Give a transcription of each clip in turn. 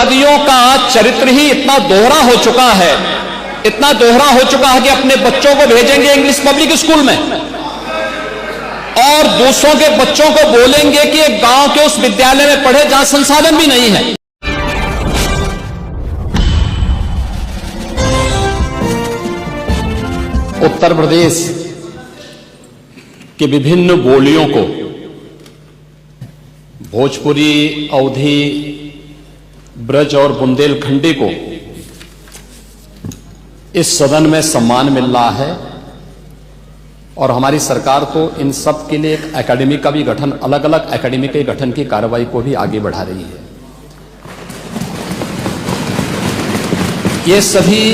समाजवादियों का चरित्र ही इतना दोहरा हो चुका है, इतना दोहरा हो चुका है कि अपने बच्चों को भेजेंगे इंग्लिश पब्लिक स्कूल में और दूसरों के बच्चों को बोलेंगे कि एक गांव के उस विद्यालय में पढ़े जहां संसाधन भी नहीं है। उत्तर प्रदेश की विभिन्न बोलियों को, भोजपुरी, अवधी, ब्रज और बुंदेलखंडी को इस सदन में सम्मान मिल रहा है और हमारी सरकार तो इन सब के लिए एक एकेडमी का भी गठन, अलग अलग एकेडमी के गठन की कार्रवाई को भी आगे बढ़ा रही है। ये सभी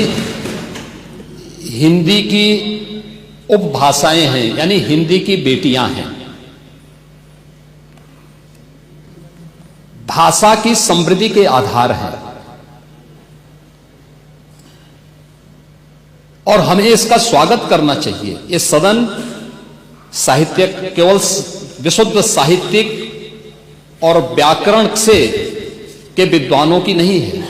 हिंदी की उपभाषाएं हैं, यानी हिंदी की बेटियां हैं। भाषा की समृद्धि के आधार हैं और हमें इसका स्वागत करना चाहिए। ये सदन साहित्यिक, केवल विशुद्ध साहित्यिक और व्याकरण से के विद्वानों की नहीं है,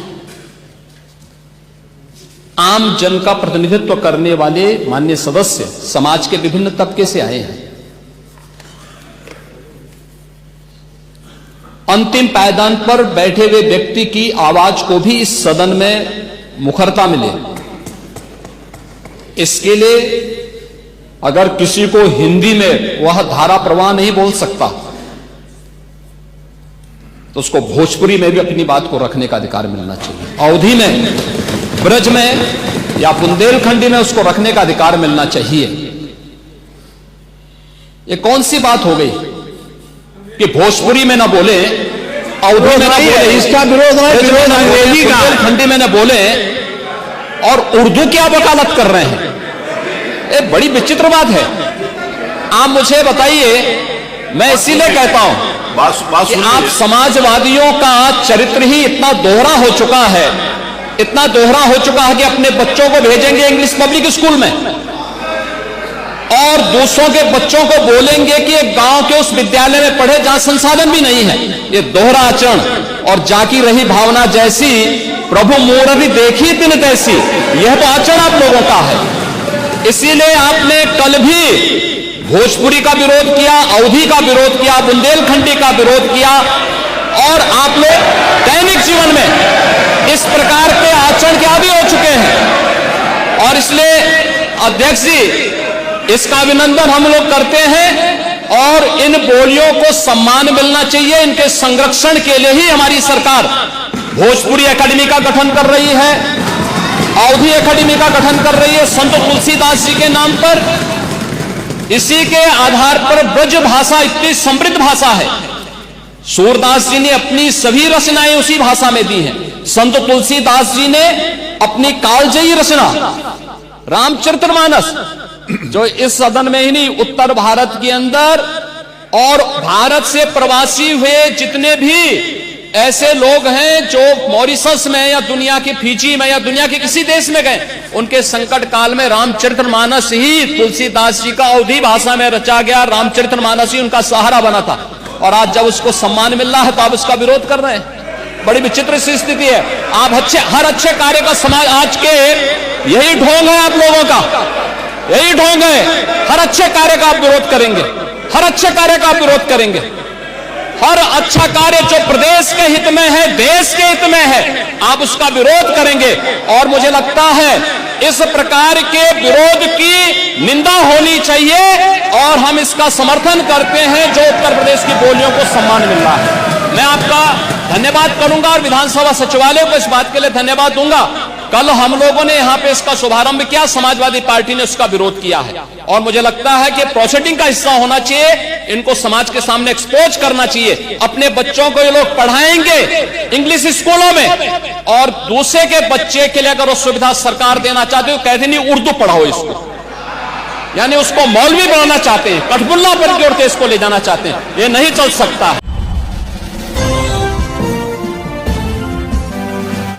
आम जन का प्रतिनिधित्व करने वाले माननीय सदस्य समाज के विभिन्न तबके से आए हैं। अंतिम पायदान पर बैठे हुए व्यक्ति की आवाज को भी इस सदन में मुखरता मिले, इसके लिए अगर किसी को हिंदी में वह धारा प्रवाह नहीं बोल सकता तो उसको भोजपुरी में भी अपनी बात को रखने का अधिकार मिलना चाहिए, अवधी में, ब्रज में या बुंदेलखंडी में उसको रखने का अधिकार मिलना चाहिए। ये कौन सी बात हो गई कि भोजपुरी में ना बोले, अवधी में ना बोले, इसका विरोध अंग्रेजी का, बुंदेलखंडी में ना बोले और उर्दू क्या वकालत कर रहे हैं? ये बड़ी विचित्र बात है। आप मुझे बताइए, मैं इसीलिए कहता हूं कि आप समाजवादियों का चरित्र ही इतना दोहरा हो चुका है, इतना दोहरा हो चुका है कि अपने बच्चों को भेजेंगे इंग्लिश पब्लिक स्कूल में और दूसरों के बच्चों को बोलेंगे कि एक गांव के उस विद्यालय में पढ़े जहां संसाधन भी नहीं है। ये दोहरा आचरण और जाकी रही भावना जैसी प्रभु मूढ़ देखी तिन तैसी, यह तो आचरण आप लोगों का है। इसीलिए आपने कल भी भोजपुरी का विरोध किया, अवधी का विरोध किया, बुंदेलखंडी का विरोध किया और आप लोग दैनिक जीवन में इस प्रकार के आचरण के आदी हो चुके हैं। और इसलिए अध्यक्ष जी, इसका अभिनंदन हम लोग करते हैं और इन बोलियों को सम्मान मिलना चाहिए। इनके संरक्षण के लिए ही हमारी सरकार भोजपुरी एकेडमी का गठन कर रही है, अवधी एकेडमी का गठन कर रही है संत तुलसीदास जी के नाम पर। इसी के आधार पर ब्रज भाषा इतनी समृद्ध भाषा है। सूरदास जी ने अपनी सभी रचनाएं उसी भाषा में दी हैं। संत तुलसीदास जी ने अपनी कालजयी रचना रामचरितमानस, जो इस सदन में ही नहीं, उत्तर भारत के अंदर और भारत से प्रवासी हुए जितने भी ऐसे लोग हैं जो मॉरिशस में या दुनिया के फिजी में या दुनिया के किसी देश में गए, उनके संकट काल में रामचरितमानस ही तुलसीदास जी का अवधी भाषा में रचा गया, रामचरितमानस ही उनका सहारा बना था। और आज जब उसको सम्मान मिल रहा है तो आप उसका विरोध कर रहे हैं। बड़ी विचित्र सी स्थिति है। आप हर अच्छे कार्य का समाज, आज के यही ढोंग है आप लोगों का, यही ढोंग है। हर अच्छे कार्य का आप विरोध करेंगे, हर अच्छे कार्य का आप विरोध करेंगे। हर अच्छा कार्य जो प्रदेश के हित में है, देश के हित में है, आप उसका विरोध करेंगे। और मुझे लगता है इस प्रकार के विरोध की निंदा होनी चाहिए और हम इसका समर्थन करते हैं जो उत्तर प्रदेश की बोलियों को सम्मान मिल रहा है। मैं आपका धन्यवाद करूंगा और विधानसभा सचिवालय को इस बात के लिए धन्यवाद दूंगा। कल हम लोगों ने यहां पे इसका शुभारंभ किया, समाजवादी पार्टी ने उसका विरोध किया है और मुझे लगता है कि प्रोसीडिंग का हिस्सा होना चाहिए। इनको समाज के सामने एक्सपोज करना चाहिए। अपने बच्चों को ये लोग पढ़ाएंगे इंग्लिश स्कूलों में और दूसरे के बच्चे के लिए अगर वो सुविधा सरकार देना चाहते हो, कहते नहीं उर्दू पढ़ाओ इसको, यानी उसको मौलवी बनाना चाहते हैं, कठपुल्ला पर की ओर इसको ले जाना चाहते हैं। ये नहीं चल सकता है।